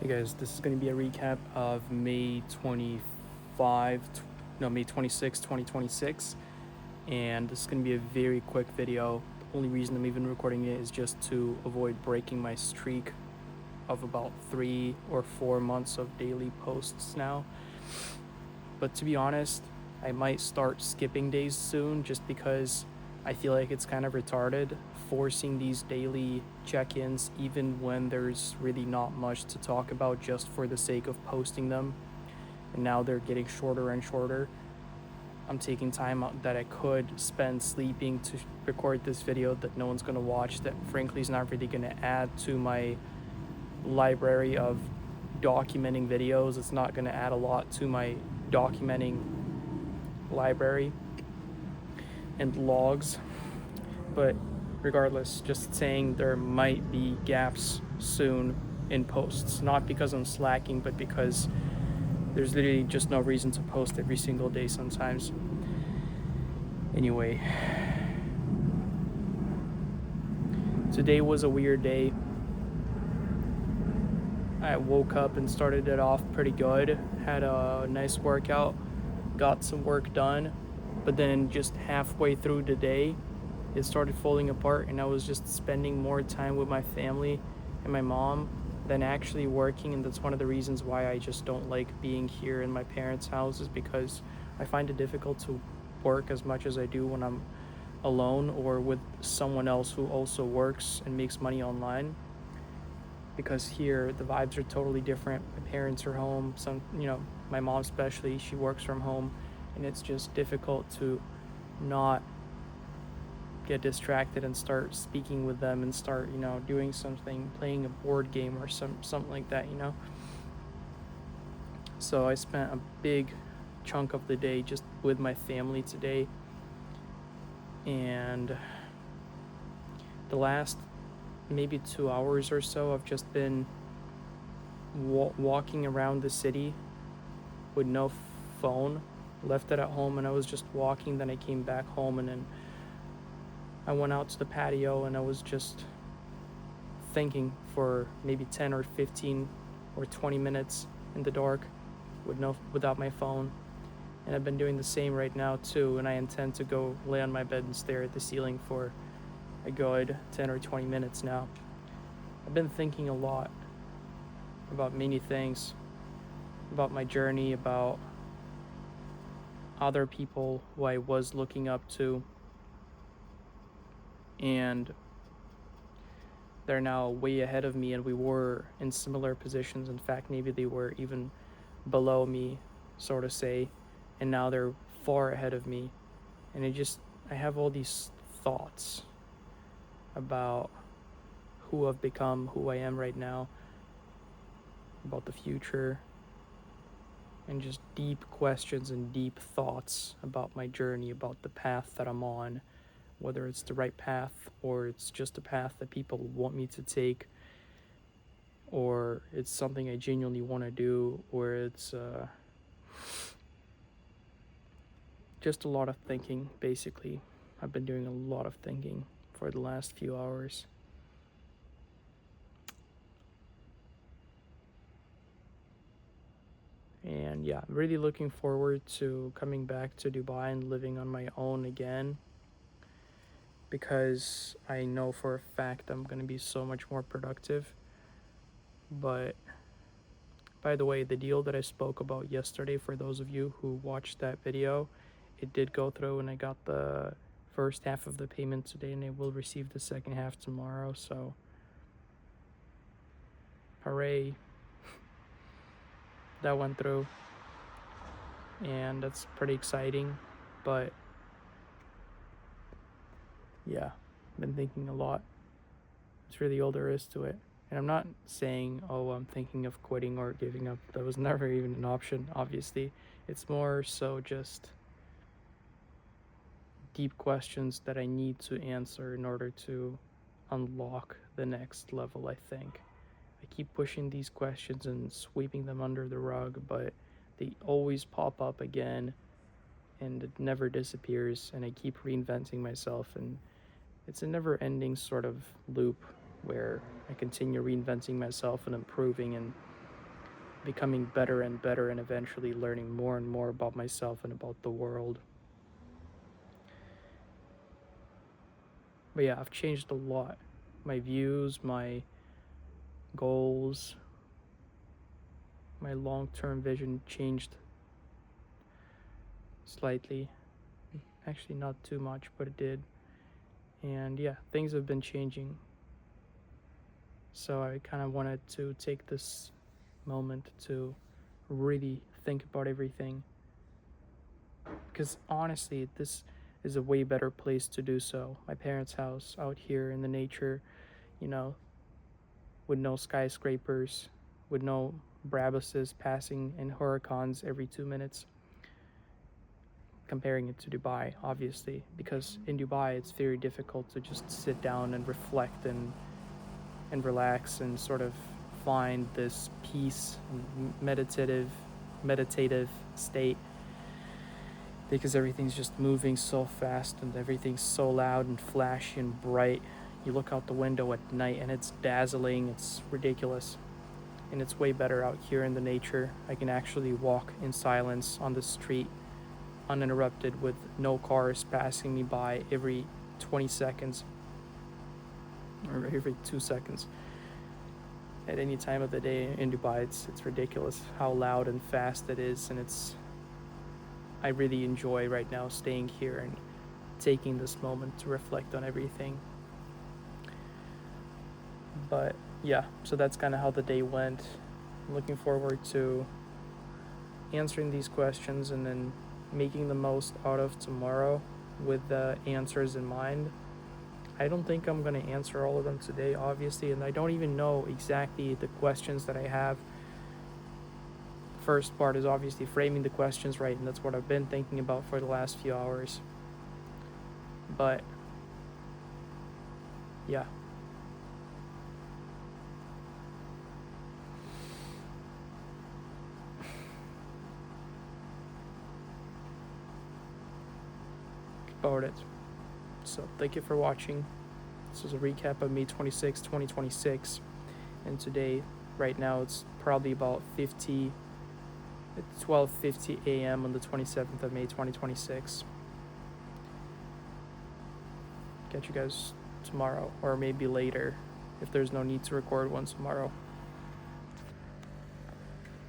Hey guys, this is going to be a recap of May 26, 2026. And this is going to be a very quick video. The only reason I'm even recording it is just to avoid breaking my streak of about 3 or 4 months of daily posts now. But to be honest, I might start skipping days soon just because I feel like it's kind of retarded forcing these daily check-ins even when there's really not much to talk about just for the sake of posting them. And now they're getting shorter and shorter. I'm taking time out that I could spend sleeping to record this video that no one's going to watch, that frankly is not really going to add to my library of documenting videos. It's not going to add a lot to my documenting library and logs. But regardless, just saying there might be gaps soon in posts, not because I'm slacking, but because there's literally just no reason to post every single day sometimes. Anyway, today was a weird day. I woke up and started it off pretty good, had a nice workout, got some work done, but then just halfway through the day, it started falling apart, and I was just spending more time with my family and my mom than actually working. And that's one of the reasons why I just don't like being here in my parents' house, is because I find it difficult to work as much as I do when I'm alone or with someone else who also works and makes money online. Because here the vibes are totally different. My parents are home, my mom especially, she works from home, and it's just difficult to not get distracted and start speaking with them and start, doing something, playing a board game or something like that. So I spent a big chunk of the day just with my family today, and the last maybe 2 hours or so I've just been walking around the city with no phone, left it at home, and I was just walking. Then I came back home, and then I went out to the patio, and I was just thinking for maybe 10 or 15 or 20 minutes in the dark without my phone. And I've been doing the same right now too, and I intend to go lay on my bed and stare at the ceiling for a good 10 or 20 minutes now. I've been thinking a lot about many things, about my journey, about other people who I was looking up to, and they're now way ahead of me, and we were in similar positions. In fact, maybe they were even below me, so to say, and now they're far ahead of me. And I have all these thoughts about who I've become, who I am right now, about the future, and just deep questions and deep thoughts about my journey, about the path that I'm on, whether it's the right path or it's just a path that people want me to take, or it's something I genuinely want to do, or it's just a lot of thinking, basically. I've been doing a lot of thinking for the last few hours. And yeah, I'm really looking forward to coming back to Dubai and living on my own again, because I know for a fact I'm going to be so much more productive. But by the way, the deal that I spoke about yesterday, for those of you who watched that video, it did go through, and I got the first half of the payment today, and I will receive the second half tomorrow. So hooray, that went through, and that's pretty exciting. But yeah, I've been thinking a lot. It's really all there is to it. And I'm not saying, oh, I'm thinking of quitting or giving up. That was never even an option, obviously. It's more so just deep questions that I need to answer in order to unlock the next level, I think. I keep pushing these questions and sweeping them under the rug, but they always pop up again, and it never disappears, and I keep reinventing myself, and it's a never-ending sort of loop where I continue reinventing myself and improving and becoming better and better, and eventually learning more and more about myself and about the world. But yeah, I've changed a lot. My views, my goals, my long-term vision changed slightly. Actually, not too much, but it did. And yeah, things have been changing. So I kind of wanted to take this moment to really think about everything. Because honestly, this is a way better place to do so. My parents' house out here in the nature, you know, with no skyscrapers, with no Brabuses passing in hurricanes every 2 minutes. Comparing it to Dubai, obviously, because in Dubai it's very difficult to just sit down and reflect and relax and sort of find this peace and meditative state, because everything's just moving so fast and everything's so loud and flashy and bright. You look out the window at night and it's dazzling, it's ridiculous. And it's way better out here in the nature. I can actually walk in silence on the street uninterrupted with no cars passing me by every 20 seconds or every 2 seconds. At any time of the day in Dubai, it's ridiculous how loud and fast it is, and I really enjoy right now staying here and taking this moment to reflect on everything. But yeah, so that's kind of how the day went. I'm looking forward to answering these questions and then making the most out of tomorrow with the answers in mind. I don't think I'm going to answer all of them today, obviously, and I don't even know exactly the questions that I have. First part is obviously framing the questions right, and that's what I've been thinking about for the last few hours. But yeah. About it. So thank you for watching. This is a recap of May 26, 2026. And today, right now, it's probably about 12:50 a.m. on the 27th of May 2026. Catch you guys tomorrow, or maybe later if there's no need to record one tomorrow.